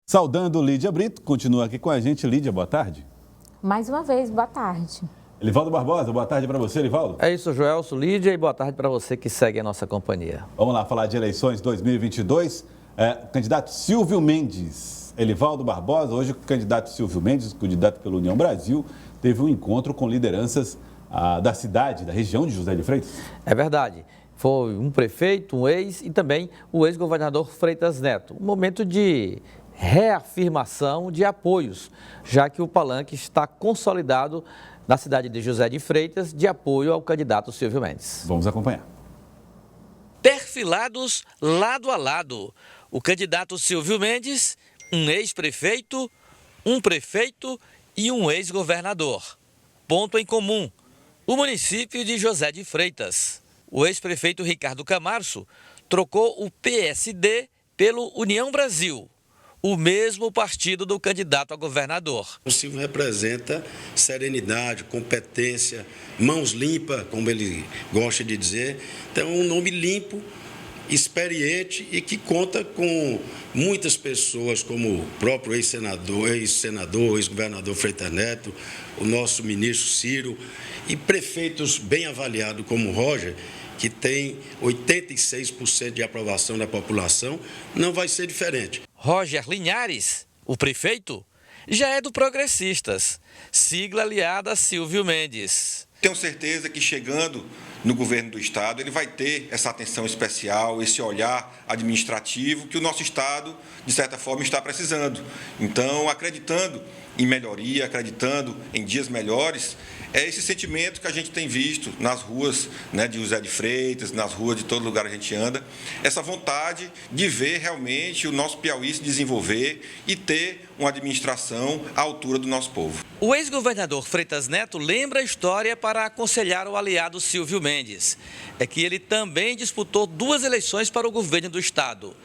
Saudando Lídia Brito, continua aqui com a gente. Lídia, boa tarde. Mais uma vez, boa tarde. Elivaldo Barbosa, boa tarde para você, Elivaldo. É isso, Joelso, Lídia, e boa tarde para você que segue a nossa companhia. Vamos lá falar de eleições 2022. Candidato Silvio Mendes, Elivaldo Barbosa, hoje o candidato Silvio Mendes, candidato pela União Brasil, teve um encontro com lideranças da cidade, da região de José de Freitas. É verdade. Foi um prefeito, um ex e também o ex-governador Freitas Neto. Um momento de reafirmação de apoios, já que o palanque está consolidado na cidade de José de Freitas de apoio ao candidato Silvio Mendes. Vamos acompanhar. Perfilados lado a lado, o candidato Silvio Mendes, um ex-prefeito, um prefeito e um ex-governador. Ponto em comum, o município de José de Freitas. O ex-prefeito Ricardo Camarço trocou o PSD pelo União Brasil, o mesmo partido do candidato a governador. O Silvio representa serenidade, competência, mãos limpas, como ele gosta de dizer. Então, um nome limpo, experiente e que conta com muitas pessoas, como o próprio ex-senador, ex-governador Freitas Neto, o nosso ministro Ciro e prefeitos bem avaliados como o Roger, que tem 86% de aprovação da população, não vai ser diferente. Roger Linhares, o prefeito, já é do Progressistas, sigla aliada a Silvio Mendes. Tenho certeza que chegando no governo do estado, ele vai ter essa atenção especial, esse olhar administrativo que o nosso estado, de certa forma, está precisando. Então, acreditando em melhoria, acreditando em dias melhores, é esse sentimento que a gente tem visto nas ruas, né, de José de Freitas, nas ruas de todo lugar que a gente anda, essa vontade de ver realmente o nosso Piauí se desenvolver e ter uma administração à altura do nosso povo. O ex-governador Freitas Neto lembra a história para aconselhar o aliado Silvio Mendes. É que ele também disputou 2 eleições para o governo do estado.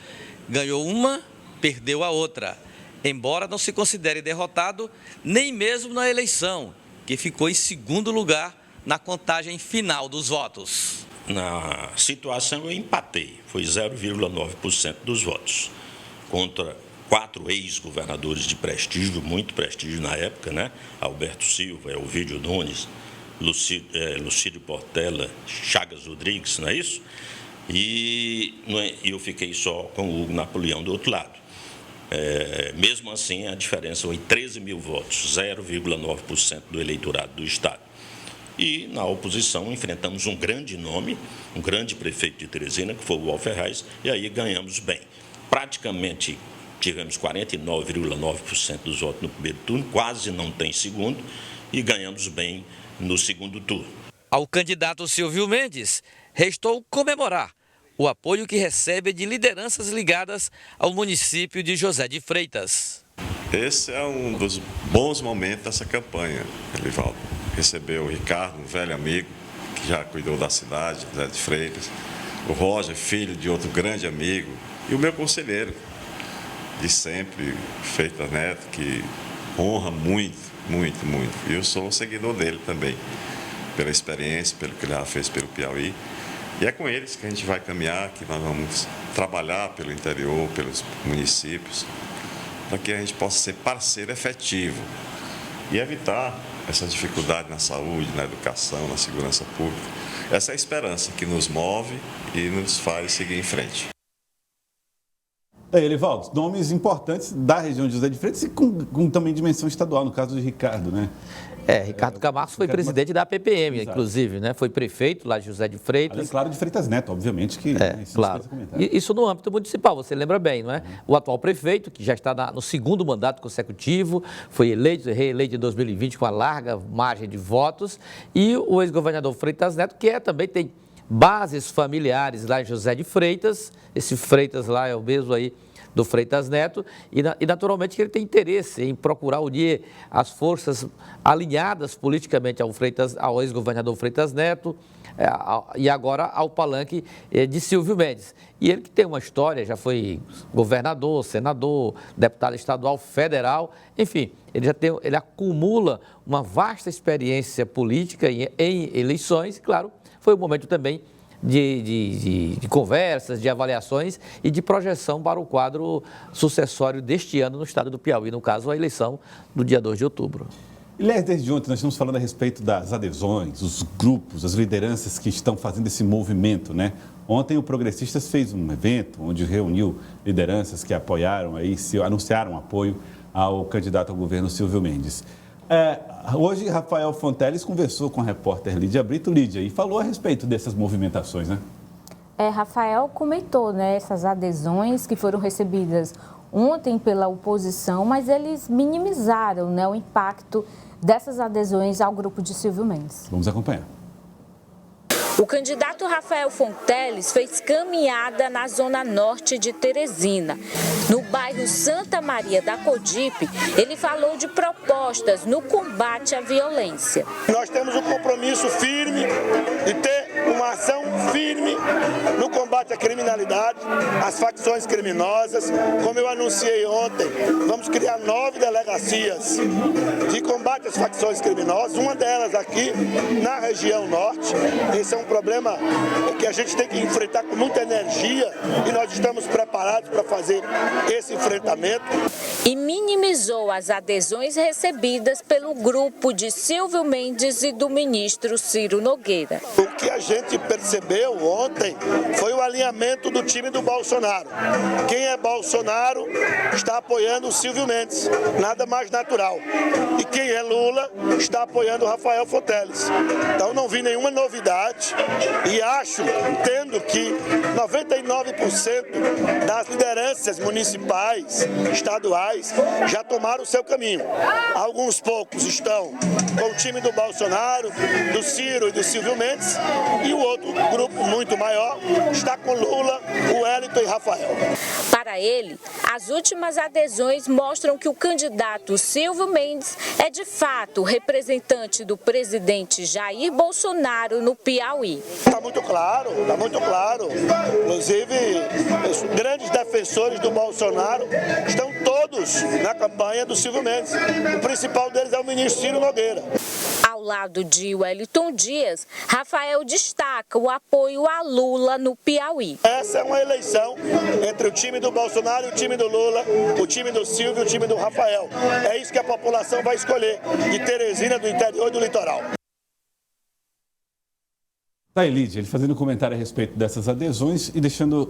Ganhou uma, perdeu a outra. Embora não se considere derrotado, nem mesmo na eleição, que ficou em segundo lugar na contagem final dos votos. Na situação eu empatei, foi 0,9% dos votos, contra 4 ex-governadores de prestígio, muito prestígio na época, né? Alberto Silva, Elvídio Nunes, Lucídio Portela, Chagas Rodrigues, não é isso? E eu fiquei só com o Hugo Napoleão do outro lado. Mesmo assim, a diferença foi 13 mil votos, 0,9% do eleitorado do estado. E, na oposição, enfrentamos um grande nome, um grande prefeito de Teresina, que foi o Walter Reis, e aí ganhamos bem. Praticamente tivemos 49,9% dos votos no primeiro turno, quase não tem segundo, e ganhamos bem no segundo turno. Ao candidato Silvio Mendes, restou comemorar o apoio que recebe de lideranças ligadas ao município de José de Freitas. Esse é um dos bons momentos dessa campanha, Elivaldo. Recebeu o Ricardo, um velho amigo, que já cuidou da cidade, José de Freitas. O Roger, filho de outro grande amigo. E o meu conselheiro, de sempre, Freitas Neto, que honra muito, muito, muito. E eu sou um seguidor dele também, pela experiência, pelo que ele já fez pelo Piauí. E é com eles que a gente vai caminhar, que nós vamos trabalhar pelo interior, pelos municípios, para que a gente possa ser parceiro efetivo e evitar essa dificuldade na saúde, na educação, na segurança pública. Essa é a esperança que nos move e nos faz seguir em frente. Elivaldo, nomes importantes da região de José de Freitas e com também dimensão estadual, no caso de Ricardo, né? Ricardo Camarço foi presidente da PPM, exato, inclusive, né? Foi prefeito lá de José de Freitas. Além, claro, de Freitas Neto, obviamente, que isso claro. Isso no âmbito municipal, você lembra bem, não é? O atual prefeito, que já está no segundo mandato consecutivo, foi reeleito em 2020 com a larga margem de votos, e o ex-governador Freitas Neto, que também tem bases familiares lá em José de Freitas, esse Freitas lá é o mesmo aí do Freitas Neto, e naturalmente que ele tem interesse em procurar unir as forças alinhadas politicamente ao ex-governador Freitas Neto e agora ao palanque de Silvio Mendes. E ele que tem uma história, já foi governador, senador, deputado estadual, federal, enfim, ele acumula uma vasta experiência política em eleições, e claro, foi o momento também de conversas, de avaliações e de projeção para o quadro sucessório deste ano no estado do Piauí, no caso, a eleição do dia 2 de outubro. Aliás, desde ontem nós estamos falando a respeito das adesões, os grupos, as lideranças que estão fazendo esse movimento, né? Ontem o Progressistas fez um evento onde reuniu lideranças que apoiaram, anunciaram apoio ao candidato ao governo Silvio Mendes. Hoje, Rafael Fonteles conversou com a repórter Lídia Brito, e falou a respeito dessas movimentações, né? Rafael comentou, né, essas adesões que foram recebidas ontem pela oposição, mas eles minimizaram, né, o impacto dessas adesões ao grupo de Silvio Mendes. Vamos acompanhar. O candidato Rafael Fonteles fez caminhada na zona norte de Teresina. No bairro Santa Maria da Codipe, ele falou de propostas no combate à violência. Nós temos um compromisso firme de ter uma ação firme no combate à criminalidade, às facções criminosas. Como eu anunciei ontem, vamos criar 9 delegacias de combate às facções criminosas, uma delas aqui na região norte. Esse é um problema que a gente tem que enfrentar com muita energia e nós estamos preparados para fazer esse enfrentamento. E minimizou as adesões recebidas pelo grupo de Silvio Mendes e do ministro Ciro Nogueira. O que a gente percebeu ontem foi o alinhamento do time do Bolsonaro. Quem é Bolsonaro está apoiando o Silvio Mendes, nada mais natural. E quem é Lula está apoiando o Rafael Fonteles. Então não vi nenhuma novidade e entendo que 99% das lideranças municipais, estaduais, já tomaram o seu caminho. Alguns poucos estão com o time do Bolsonaro, do Ciro e do Silvio Mendes, e o outro grupo muito maior está com Lula, o Wellington e Rafael. Para ele, as últimas adesões mostram que o candidato Silvio Mendes é de fato o representante do presidente Jair Bolsonaro no Piauí. Está muito claro, está muito claro. Inclusive, os grandes defensores do Bolsonaro estão todos na campanha do Silvio Mendes. O principal deles é o ministro Ciro Nogueira. Ao lado de Wellington Dias, Rafael destaca o apoio a Lula no Piauí. Essa é uma eleição entre o time do Bolsonaro e o time do Lula, o time do Silvio e o time do Rafael. É isso que a população vai escolher, de Teresina, do interior e do litoral. Tá aí, Lídia, ele fazendo um comentário a respeito dessas adesões e deixando,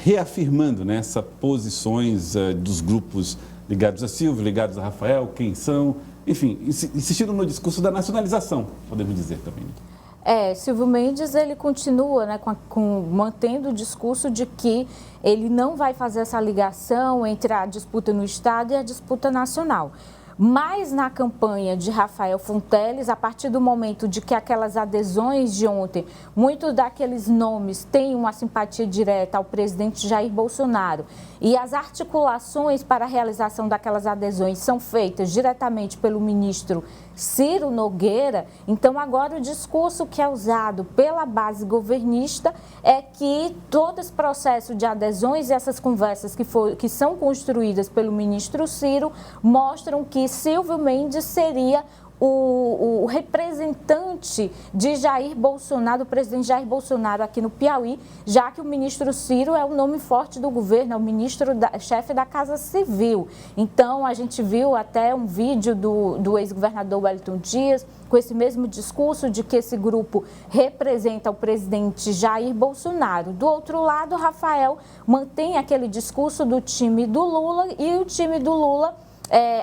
reafirmando, né, essas posições dos grupos ligados a Silvio, ligados a Rafael, quem são, enfim, insistindo no discurso da nacionalização, podemos dizer também. Silvio Mendes, ele continua, né, mantendo o discurso de que ele não vai fazer essa ligação entre a disputa no Estado e a disputa nacional. Mas na campanha de Rafael Fonteles, a partir do momento de que aquelas adesões de ontem, muitos daqueles nomes têm uma simpatia direta ao presidente Jair Bolsonaro e as articulações para a realização daquelas adesões são feitas diretamente pelo ministro Ciro Nogueira, então agora o discurso que é usado pela base governista é que todo esse processo de adesões e essas conversas que são construídas pelo ministro Ciro mostram que Silvio Mendes seria o representante de Jair Bolsonaro, do presidente Jair Bolsonaro aqui no Piauí, já que o ministro Ciro é o nome forte do governo, é o chefe da Casa Civil. Então, a gente viu até um vídeo do ex-governador Wellington Dias com esse mesmo discurso de que esse grupo representa o presidente Jair Bolsonaro. Do outro lado, Rafael mantém aquele discurso do time do Lula e o time do Lula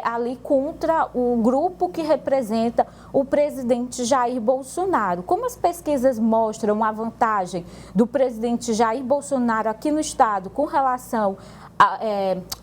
ali contra o grupo que representa o presidente Jair Bolsonaro. Como as pesquisas mostram a vantagem do presidente Jair Bolsonaro aqui no estado com relação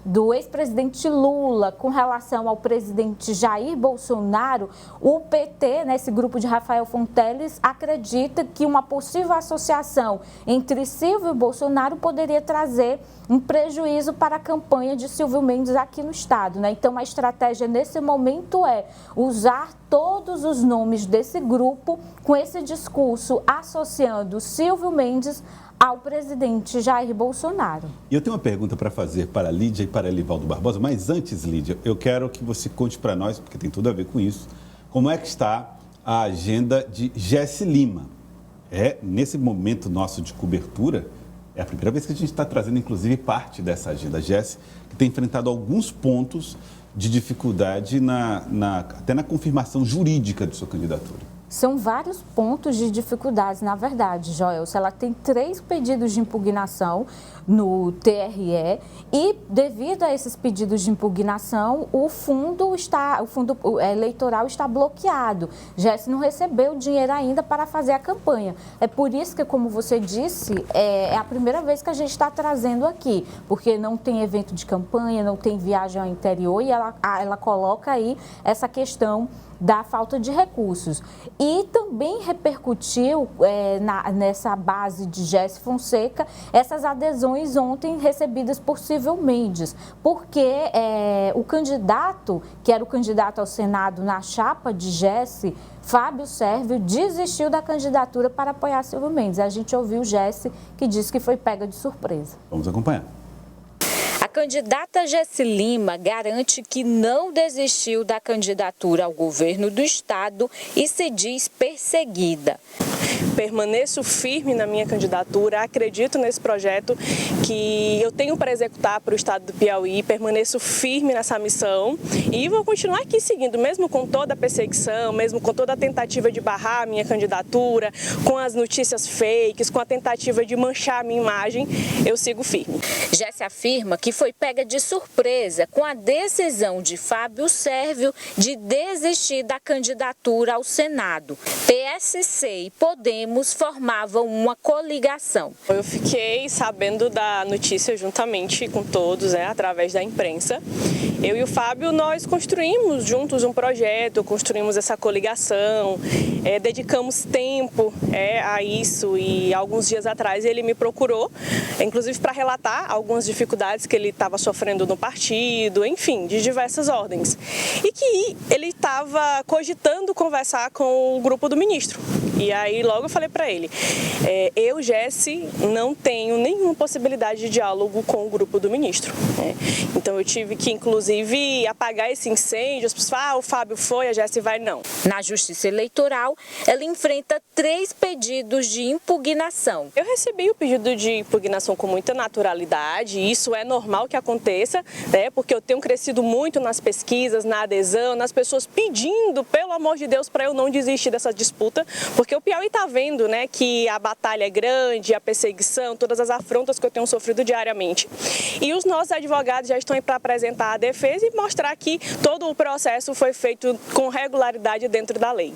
do ex-presidente Lula com relação ao presidente Jair Bolsonaro, o PT, nesse grupo de Rafael Fonteles, acredita que uma possível associação entre Silvio e Bolsonaro poderia trazer um prejuízo para a campanha de Silvio Mendes aqui no estado, né? Então, a estratégia nesse momento é usar todos os nomes desse grupo com esse discurso associando Silvio Mendes ao presidente Jair Bolsonaro. E eu tenho uma pergunta para fazer para a Lídia e para Elivaldo Barbosa, mas antes, Lídia, eu quero que você conte para nós, porque tem tudo a ver com isso, como é que está a agenda de Jesse Lima. nesse momento nosso de cobertura, é a primeira vez que a gente está trazendo, inclusive, parte dessa agenda. Jesse, que tem enfrentado alguns pontos de dificuldade até na confirmação jurídica de sua candidatura. São vários pontos de dificuldades, na verdade, Joelson. Ela tem 3 pedidos de impugnação no TRE e, devido a esses pedidos de impugnação, o fundo eleitoral está bloqueado. Jesse não recebeu dinheiro ainda para fazer a campanha. É por isso que, como você disse, é a primeira vez que a gente está trazendo aqui, porque não tem evento de campanha, não tem viagem ao interior e ela coloca aí essa questão da falta de recursos. E também repercutiu nessa base de Jesse Fonseca essas adesões ontem recebidas por Silvio Mendes, porque o candidato, que era o candidato ao Senado na chapa de Jesse, Fábio Sérvio, desistiu da candidatura para apoiar Silvio Mendes. A gente ouviu o Jesse, que disse que foi pega de surpresa. Vamos acompanhar. A candidata Jesse Lima garante que não desistiu da candidatura ao governo do estado e se diz perseguida. Permaneço firme na minha candidatura, acredito nesse projeto que eu tenho para executar para o estado do Piauí, permaneço firme nessa missão e vou continuar aqui seguindo, mesmo com toda a perseguição, mesmo com toda a tentativa de barrar a minha candidatura, com as notícias fakes, com a tentativa de manchar a minha imagem, eu sigo firme. Jesse afirma que foi pega de surpresa com a decisão de Fábio Sérvio de desistir da candidatura ao Senado. PSC e Podemos formavam uma coligação. Eu fiquei sabendo da notícia juntamente com todos, através da imprensa. Eu e o Fábio, nós construímos juntos um projeto, construímos essa coligação, dedicamos tempo a isso e alguns dias atrás ele me procurou, inclusive para relatar algumas dificuldades que ele estava sofrendo no partido, enfim, de diversas ordens. E que ele estava cogitando conversar com o grupo do ministro. E aí logo eu falei para ele, eu, Jesse, não tenho nenhuma possibilidade de diálogo com o grupo do ministro. Então eu tive que, inclusive, apagar esse incêndio. As pessoas falam, o Fábio foi, a Jesse vai, não. Na Justiça Eleitoral, ela enfrenta 3 pedidos de impugnação. Eu recebi o pedido de impugnação com muita naturalidade, e isso é normal que aconteça, porque eu tenho crescido muito nas pesquisas, na adesão, nas pessoas pedindo, pelo amor de Deus, para eu não desistir dessa disputa, porque o Piauí está vendo que a batalha é grande, a perseguição, todas as afrontas que eu tenho sofrido diariamente. E os nossos advogados já estão aí para apresentar a defesa e mostrar que todo o processo foi feito com regularidade dentro da lei.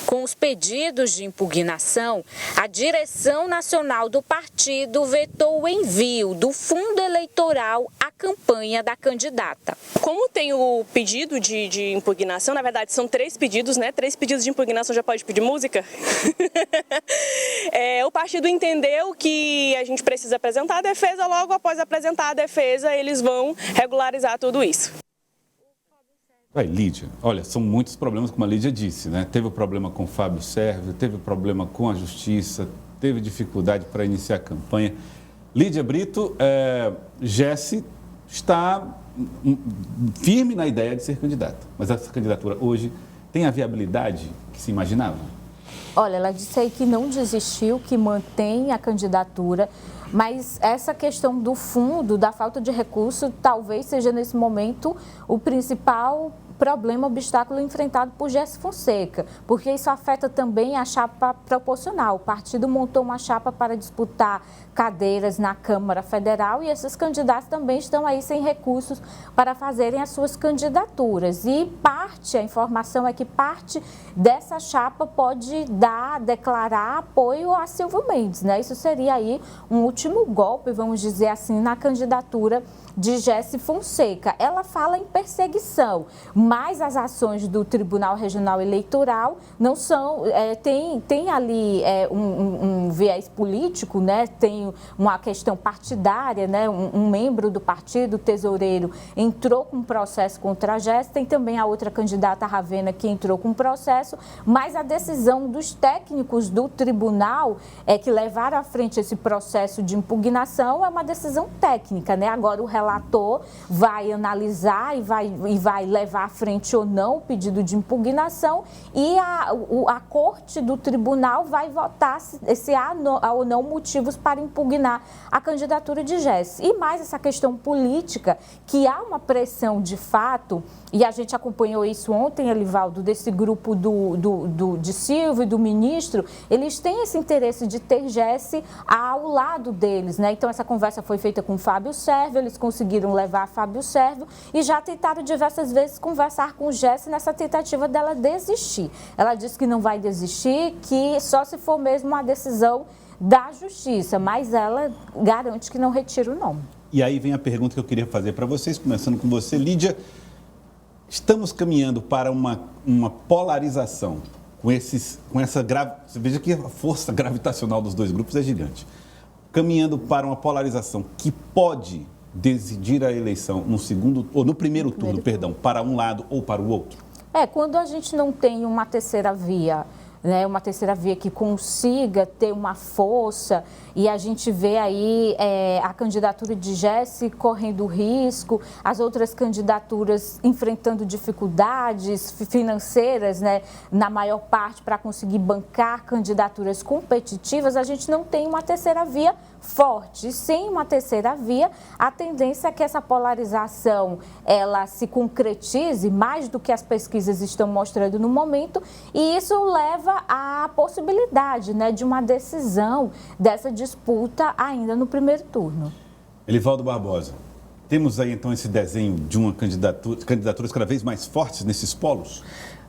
Com os pedidos de impugnação, a direção nacional do partido vetou o envio do fundo eleitoral à campanha da candidata. Como tem o pedido de impugnação, na verdade são 3 pedidos, 3 pedidos de impugnação, já pode pedir música? O partido entendeu que a gente precisa apresentar a defesa, logo após apresentar a defesa, eles vão regularizar tudo isso. Lídia, olha, são muitos problemas, como a Lídia disse, Teve o problema com o Fábio Sérvio, teve o problema com a Justiça, teve dificuldade para iniciar a campanha. Lídia Brito, Jesse está firme na ideia de ser candidata, mas essa candidatura hoje tem a viabilidade que se imaginava? Olha, ela disse aí que não desistiu, que mantém a candidatura, mas essa questão do fundo, da falta de recurso, talvez seja nesse momento o principal problema, obstáculo enfrentado por Jesse Fonseca, porque isso afeta também a chapa proporcional. O partido montou uma chapa para disputar cadeiras na Câmara Federal e esses candidatos também estão aí sem recursos para fazerem as suas candidaturas. E a informação é que parte dessa chapa pode declarar apoio a Silvio Mendes, Isso seria aí um último golpe, vamos dizer assim, na candidatura de Jesse Fonseca. Ela fala em perseguição, mas as ações do Tribunal Regional Eleitoral não são, tem ali um viés político, tem uma questão partidária, um membro do partido, o tesoureiro, entrou com processo contra a Jesse, tem também a outra candidata, a Ravena, que entrou com processo, mas a decisão dos técnicos do tribunal que levaram à frente esse processo de impugnação é uma decisão técnica, Agora o relator vai analisar e vai levar frente ou não o pedido de impugnação e a corte do tribunal vai votar se há ou não motivos para impugnar a candidatura de Jesse. E mais essa questão política, que há uma pressão de fato, e a gente acompanhou isso ontem, Elivaldo, desse grupo de Silvio e do ministro, eles têm esse interesse de ter Jesse ao lado deles, né? Então essa conversa foi feita com o Fábio Sérvio, eles conseguiram levar Fábio Sérvio e já tentaram diversas vezes conversar com Jesse nessa tentativa dela desistir. Ela disse que não vai desistir, que só se for mesmo uma decisão da justiça, mas ela garante que não retira o nome. E aí vem a pergunta que eu queria fazer para vocês, começando com você, Lídia. Estamos caminhando para uma polarização com essa você veja que a força gravitacional dos dois grupos é gigante. Caminhando para uma polarização que pode decidir a eleição no primeiro turno, para um lado ou para o outro? Quando a gente não tem uma terceira via, né, uma terceira via que consiga ter uma força, e a gente vê aí a candidatura de Jesse correndo risco, as outras candidaturas enfrentando dificuldades financeiras, né, na maior parte para conseguir bancar candidaturas competitivas, a gente não tem uma terceira via forte. E sem uma terceira via, a tendência é que essa polarização ela se concretize mais do que as pesquisas estão mostrando no momento, e isso leva à possibilidade, né, de uma decisão dessa disputa ainda no primeiro turno. Elivaldo Barbosa, temos aí então esse desenho de uma candidaturas cada vez mais fortes nesses polos?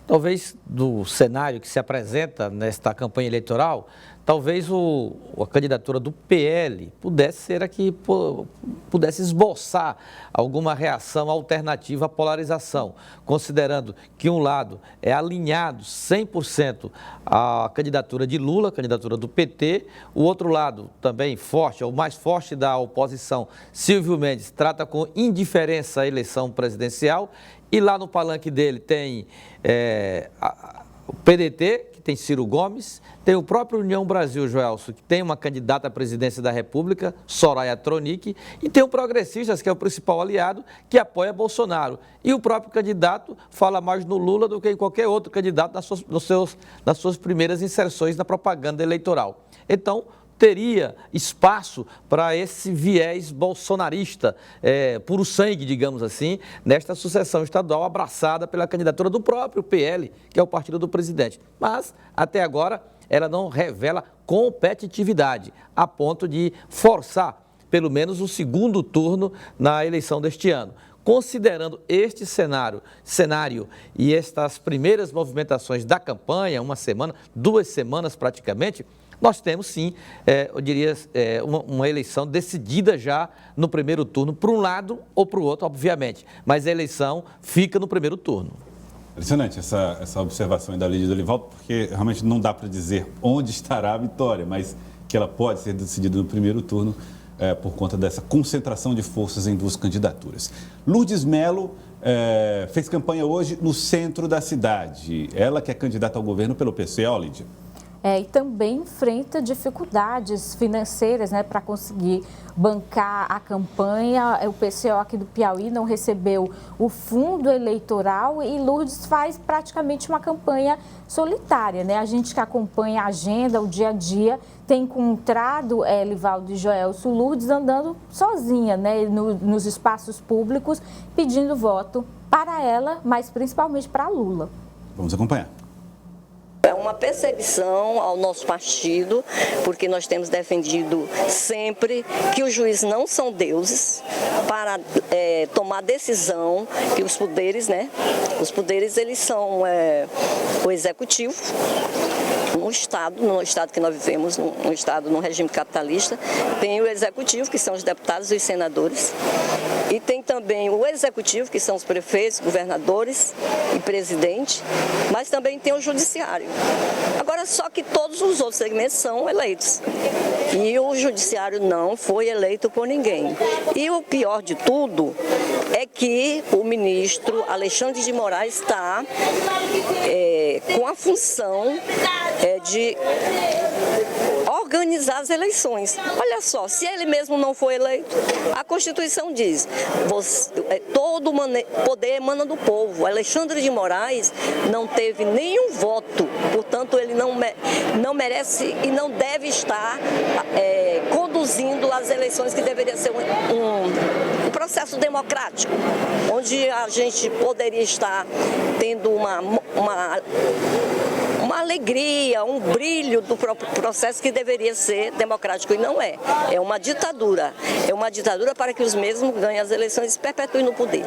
Talvez do cenário que se apresenta nesta campanha eleitoral, talvez a candidatura do PL pudesse ser a que pudesse esboçar alguma reação alternativa à polarização, considerando que um lado é alinhado 100% à candidatura de Lula, a candidatura do PT, o outro lado também forte, o mais forte da oposição, Silvio Mendes, trata com indiferença a eleição presidencial, e lá no palanque dele tem o PDT, que tem Ciro Gomes, tem o próprio União Brasil, Joelso, que tem uma candidata à presidência da República, Soraya Tronic, e tem o Progressistas, que é o principal aliado, que apoia Bolsonaro. E o próprio candidato fala mais no Lula do que em qualquer outro candidato nas suas primeiras inserções na propaganda eleitoral. Então, teria espaço para esse viés bolsonarista, puro sangue, digamos assim, nesta sucessão estadual abraçada pela candidatura do próprio PL, que é o partido do presidente. Mas, até agora, ela não revela competitividade, a ponto de forçar, pelo menos, o segundo turno na eleição deste ano. Considerando este cenário e estas primeiras movimentações da campanha, uma semana, 2 semanas praticamente, nós temos sim, eu diria, uma eleição decidida já no primeiro turno, para um lado ou para o outro, obviamente, mas a eleição fica no primeiro turno. Impressionante essa observação da Lídia do Elivaldo, porque realmente não dá para dizer onde estará a vitória, mas que ela pode ser decidida no primeiro turno por conta dessa concentração de forças em 2 candidaturas. Lourdes Mello fez campanha hoje no centro da cidade. Ela que é candidata ao governo pelo PCO, Lídia. E também enfrenta dificuldades financeiras, né, para conseguir bancar a campanha. O PCO aqui do Piauí não recebeu o fundo eleitoral e Lourdes faz praticamente uma campanha solitária, né? A gente que acompanha a agenda, o dia a dia, tem encontrado Elivaldo e Joelso, Lourdes andando sozinha, né, nos espaços públicos, pedindo voto para ela, mas principalmente para Lula. Vamos acompanhar. É uma perseguição ao nosso partido, porque nós temos defendido sempre que os juízes não são deuses para tomar decisão, que os poderes, né? Os poderes, eles são o executivo, no estado que nós vivemos, no estado, no regime capitalista, tem o executivo, que são os deputados e os senadores, e tem também o executivo, que são os prefeitos, governadores e presidente, mas também tem o judiciário. Agora, só que todos os outros segmentos são eleitos. E o judiciário não foi eleito por ninguém. E o pior de tudo é que o ministro Alexandre de Moraes está com a função de organizar as eleições. Olha só, se ele mesmo não for eleito, a Constituição diz todo poder emana do povo. Alexandre de Moraes não teve nenhum voto, portanto ele não merece e não deve estar conduzindo as eleições, que deveria ser um processo democrático, onde a gente poderia estar tendo uma alegria, um brilho do próprio processo, que deveria ser democrático, e não é. É uma ditadura. É uma ditadura para que os mesmos ganhem as eleições e se perpetuem no poder.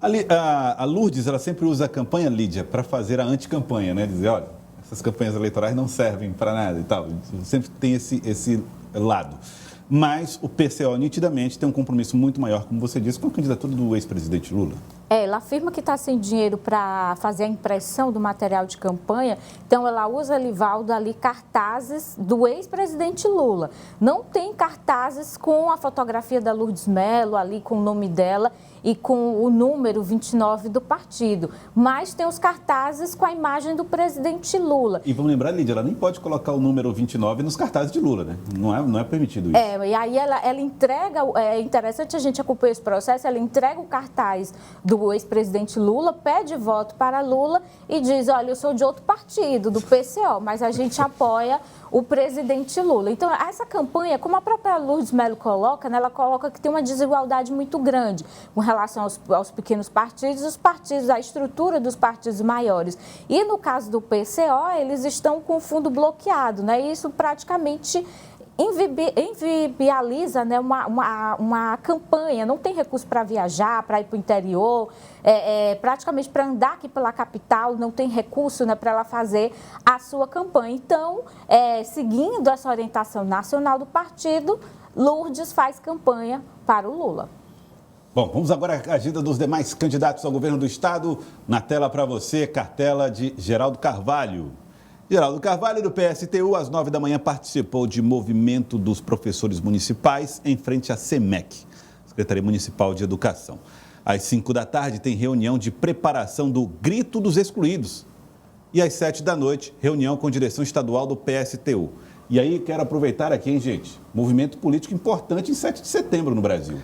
A Lourdes, ela sempre usa a campanha, Lídia, para fazer a anticampanha, né? Dizer, olha, essas campanhas eleitorais não servem para nada e tal. Sempre tem esse lado. Mas o PCO, nitidamente, tem um compromisso muito maior, como você disse, com a candidatura do ex-presidente Lula. Ela afirma que está sem dinheiro para fazer a impressão do material de campanha, então ela usa, Elivaldo, ali cartazes do ex-presidente Lula. Não tem cartazes com a fotografia da Lourdes Mello, ali com o nome dela e com o número 29 do partido, mas tem os cartazes com a imagem do presidente Lula. E vamos lembrar, Lídia, ela nem pode colocar o número 29 nos cartazes de Lula, né? Não é permitido isso. E aí ela entrega, é interessante a gente acompanhar esse processo, ela entrega o cartaz do ex-presidente Lula, pede voto para Lula e diz, olha, eu sou de outro partido, do PCO, mas a gente apoia o presidente Lula. Então, essa campanha, como a própria Lourdes Mello coloca, né, ela coloca que tem uma desigualdade muito grande com relação aos pequenos partidos, os partidos, a estrutura dos partidos maiores. E no caso do PCO, eles estão com o fundo bloqueado, né? E isso praticamente inviabiliza, né, uma campanha, não tem recurso para viajar, para ir para o interior, praticamente para andar aqui pela capital, não tem recurso, né, para ela fazer a sua campanha. Então, seguindo essa orientação nacional do partido, Lourdes faz campanha para o Lula. Bom, vamos agora à agenda dos demais candidatos ao governo do Estado. Na tela para você, cartela de Geraldo Carvalho. Geraldo Carvalho, do PSTU, às 9 da manhã, participou de movimento dos professores municipais em frente à SEMEC, Secretaria Municipal de Educação. Às 5 da tarde, tem reunião de preparação do Grito dos Excluídos. E às 7 da noite, reunião com a direção estadual do PSTU. E aí, quero aproveitar aqui, hein, gente? Movimento político importante em 7 de setembro no Brasil.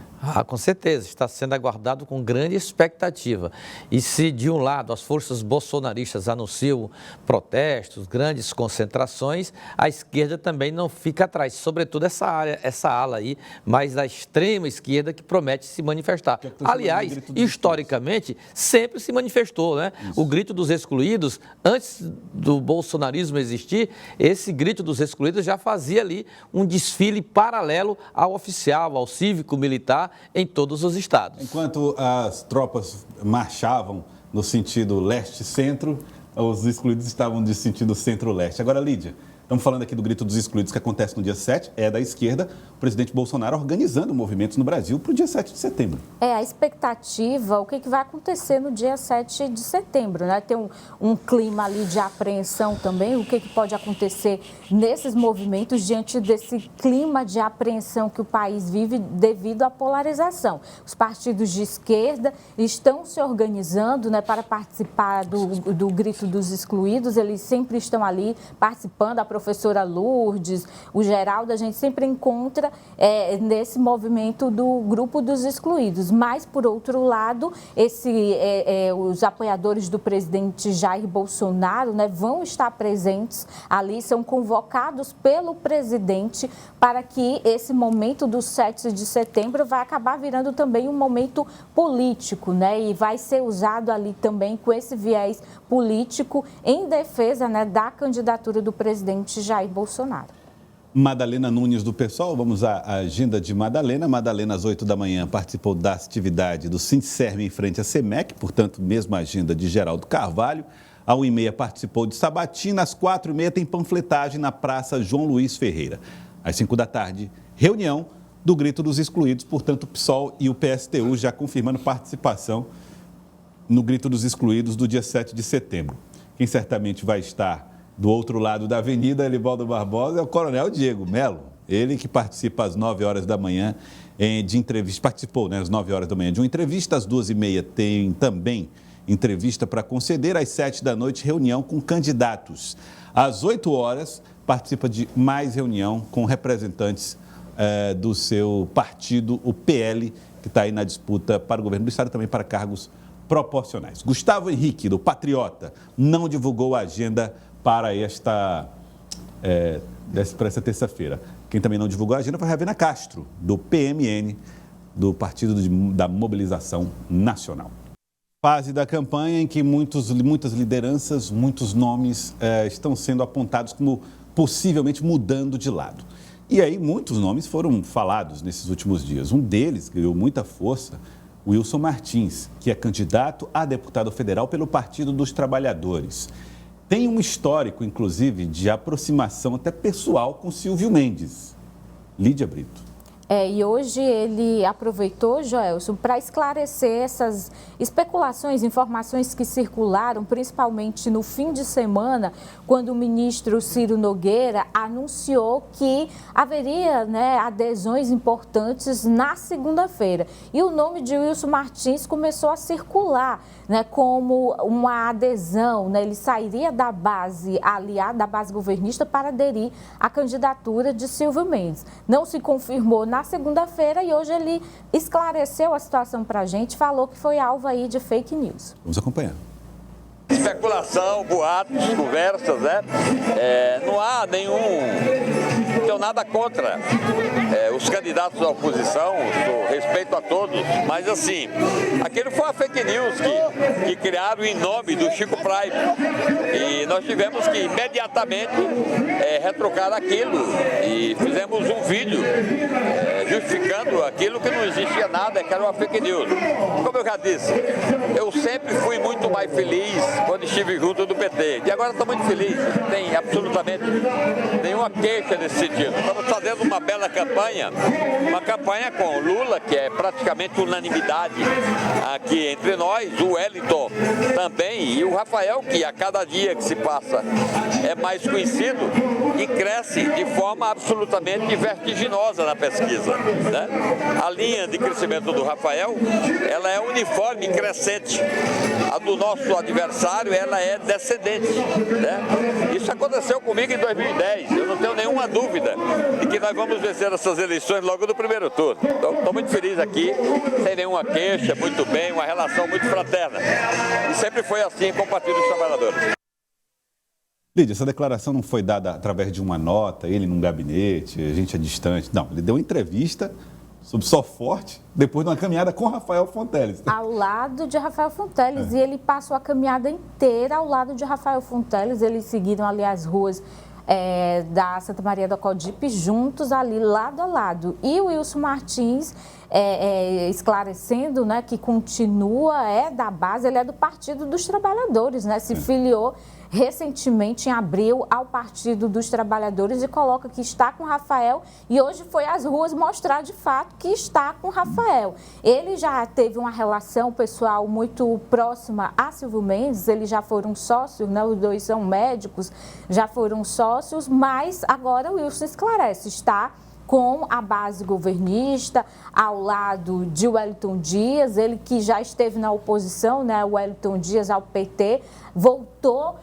Com certeza, está sendo aguardado com grande expectativa. E se, de um lado, as forças bolsonaristas anunciam protestos, grandes concentrações, a esquerda também não fica atrás, sobretudo essa ala aí, mais da extrema esquerda, que promete se manifestar. Aliás, historicamente, sempre se manifestou, né? Isso. O grito dos excluídos, antes do bolsonarismo existir, esse grito dos excluídos já fazia ali um desfile paralelo ao oficial, ao cívico-militar, em todos os estados. Enquanto as tropas marchavam no sentido leste-centro, os excluídos estavam de sentido centro-leste. Agora, Lídia, estamos falando aqui do Grito dos Excluídos, que acontece no dia 7, é da esquerda, o presidente Bolsonaro organizando movimentos no Brasil para o dia 7 de setembro. A expectativa, o que vai acontecer no dia 7 de setembro, né? Tem um clima ali de apreensão também, o que pode acontecer nesses movimentos diante desse clima de apreensão que o país vive devido à polarização. Os partidos de esquerda estão se organizando, né, para participar do Grito dos Excluídos, eles sempre estão ali participando, a professora Lourdes, o Geraldo, a gente sempre encontra nesse movimento do Grupo dos Excluídos. Mas, por outro lado, os apoiadores do presidente Jair Bolsonaro, né, vão estar presentes ali, são convocados pelo presidente para que esse momento do 7 de setembro vai acabar virando também um momento político, né, e vai ser usado ali também com esse viés político em defesa, né, da candidatura do presidente Jair Bolsonaro. Madalena Nunes, do PSOL, vamos à agenda de Madalena. Madalena, às 8 da manhã, participou da atividade do Sindicerme em frente à SEMEC, portanto, mesma agenda de Geraldo Carvalho. À 1h30 participou de Sabatina, às 4h30 tem panfletagem na Praça João Luiz Ferreira. Às 5 da tarde, reunião do Grito dos Excluídos, portanto, o PSOL e o PSTU já confirmando participação no Grito dos Excluídos do dia 7 de setembro. Quem certamente vai estar do outro lado da avenida, Elivaldo Barbosa, é o Coronel Diego Mello. Ele que participa às 9 horas da manhã de entrevista, participou, né, às 9 horas da manhã de uma entrevista, às 2h30 tem também entrevista para conceder, às 7 da noite reunião com candidatos. Às 8 horas participa de mais reunião com representantes do seu partido, o PL, que está aí na disputa para o governo do Estado e também para cargos proporcionais. Gustavo Henrique, do Patriota, não divulgou a agenda para esta terça-feira. Quem também não divulgou a agenda foi Ravena Castro, do PMN, do Partido da Mobilização Nacional. Fase da campanha em que muitas lideranças, muitos nomes estão sendo apontados como possivelmente mudando de lado. E aí muitos nomes foram falados nesses últimos dias. Um deles ganhou muita força, Wilson Martins, que é candidato a deputado federal pelo Partido dos Trabalhadores. Tem um histórico, inclusive, de aproximação até pessoal com Silvio Mendes. Lídia Brito. E hoje ele aproveitou, Joelson, para esclarecer essas especulações, informações que circularam, principalmente no fim de semana, quando o ministro Ciro Nogueira anunciou que haveria adesões importantes na segunda-feira. E o nome de Wilson Martins começou a circular como uma adesão, ele sairia da base aliada, da base governista, para aderir à candidatura de Silvio Mendes. Não se confirmou na segunda-feira e hoje ele esclareceu a situação para a gente, falou que foi alvo aí de fake news. Vamos acompanhar. Especulação, boatos, conversas, não há não tenho nada contra os candidatos da oposição, respeito a todos, mas assim, aquilo foi uma fake news que criaram em nome do Chico Prime e nós tivemos que imediatamente retrucar aquilo e fizemos um vídeo justificando aquilo que não existia nada, que era uma fake news. Como eu já disse, eu sempre fui muito mais feliz quando estive junto do PT. E agora estou muito feliz, não tem absolutamente nenhuma queixa nesse sentido. Estamos fazendo uma bela campanha, uma campanha com Lula, que é praticamente unanimidade aqui entre nós, o Wellington também, e o Rafael, que a cada dia que se passa é mais conhecido e cresce de forma absolutamente vertiginosa na pesquisa. A linha de crescimento do Rafael, ela é uniforme e crescente. A do nosso adversário, ela é descendente. Isso aconteceu comigo em 2010. Eu não tenho nenhuma dúvida de que nós vamos vencer essas eleições logo no primeiro turno. Então, estou muito feliz aqui, sem nenhuma queixa, muito bem, uma relação muito fraterna. E sempre foi assim com o Partido dos Trabalhadores. Lídia, essa declaração não foi dada através de uma nota, ele num gabinete, a gente é distante. Não, ele deu uma entrevista sobre Só Forte, depois de uma caminhada com Rafael Fonteles. Ao lado de Rafael Fonteles, e ele passou a caminhada inteira ao lado de Rafael Fonteles. Eles seguiram ali as ruas da Santa Maria da Codipe, juntos ali, lado a lado. E o Wilson Martins, esclarecendo que continua, da base, ele é do Partido dos Trabalhadores, se filiou recentemente, em abril, ao Partido dos Trabalhadores e coloca que está com Rafael e hoje foi às ruas mostrar de fato que está com Rafael. Ele já teve uma relação pessoal muito próxima a Silvio Mendes, eles já foram sócios, os dois são médicos, já foram sócios, mas agora o Wilson esclarece, está com a base governista, ao lado de Wellington Dias, ele que já esteve na oposição, o Wellington Dias ao PT, voltou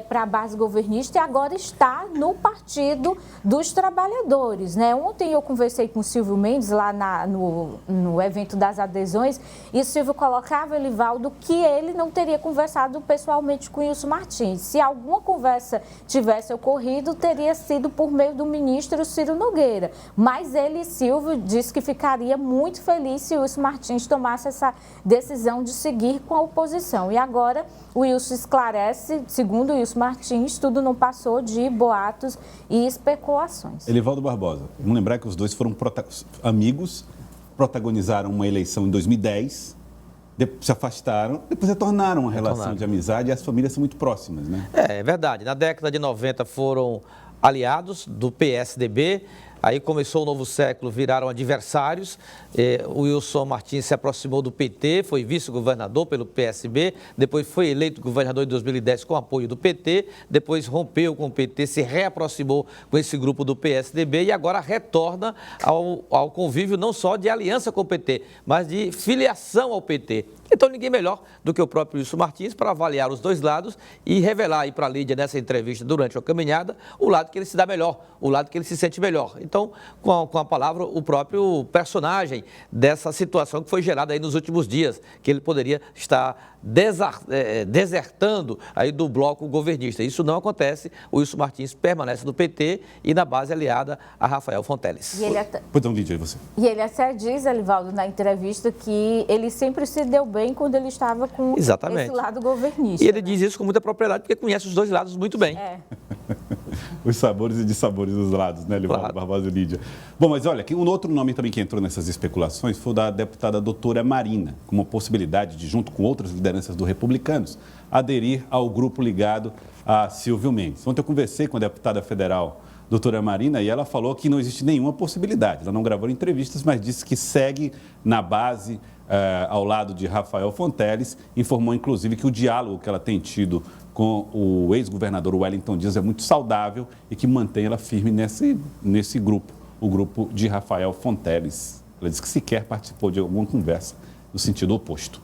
para a base governista e agora está no Partido dos Trabalhadores. Ontem eu conversei com o Silvio Mendes lá no evento das adesões e o Silvio colocava, Elivaldo, que ele não teria conversado pessoalmente com o Wilson Martins. Se alguma conversa tivesse ocorrido, teria sido por meio do ministro Ciro Nogueira. Mas ele, Silvio, disse que ficaria muito feliz se o Wilson Martins tomasse essa decisão de seguir com a oposição. E agora o Wilson esclarece, segundo o Wilson Martins, tudo não passou de boatos e especulações. Elivaldo Barbosa, vamos lembrar que os dois foram amigos, protagonizaram uma eleição em 2010, se afastaram, depois retornaram a relação de amizade e as famílias são muito próximas, É verdade. Na década de 90 foram aliados do PSDB. Aí começou o novo século, viraram adversários. O Wilson Martins se aproximou do PT, foi vice-governador pelo PSB, depois foi eleito governador em 2010 com apoio do PT, depois rompeu com o PT, se reaproximou com esse grupo do PSDB e agora retorna ao convívio não só de aliança com o PT, mas de filiação ao PT. Então ninguém melhor do que o próprio Wilson Martins para avaliar os dois lados e revelar aí para a Lídia nessa entrevista durante a caminhada o lado que ele se dá melhor, o lado que ele se sente melhor. Então, então com a palavra o próprio personagem dessa situação que foi gerada aí nos últimos dias, que ele poderia estar desertando aí do bloco governista. Isso não acontece, o Wilson Martins permanece no PT e na base aliada a Rafael Fonteles. Pois não, Lídia, você. E ele até diz, Elivaldo, na entrevista, que ele sempre se deu bem quando ele estava com esse lado governista. E ele diz isso com muita propriedade, porque conhece os dois lados muito bem. Os sabores e dissabores dos lados, né, Elivaldo Barbosa e Lídia? Bom, mas olha, um outro nome também que entrou nessas especulações foi o da deputada doutora Marina, com uma possibilidade de, junto com outras lideranças do Republicanos, aderir ao grupo ligado a Silvio Mendes. Ontem eu conversei com a deputada federal doutora Marina e ela falou que não existe nenhuma possibilidade. Ela não gravou entrevistas, mas disse que segue na base ao lado de Rafael Fonteles. Informou, inclusive, que o diálogo que ela tem tido com o ex-governador Wellington Dias é muito saudável e que mantém ela firme nesse grupo, o grupo de Rafael Fonteles. Ela disse que sequer participou de alguma conversa no sentido oposto.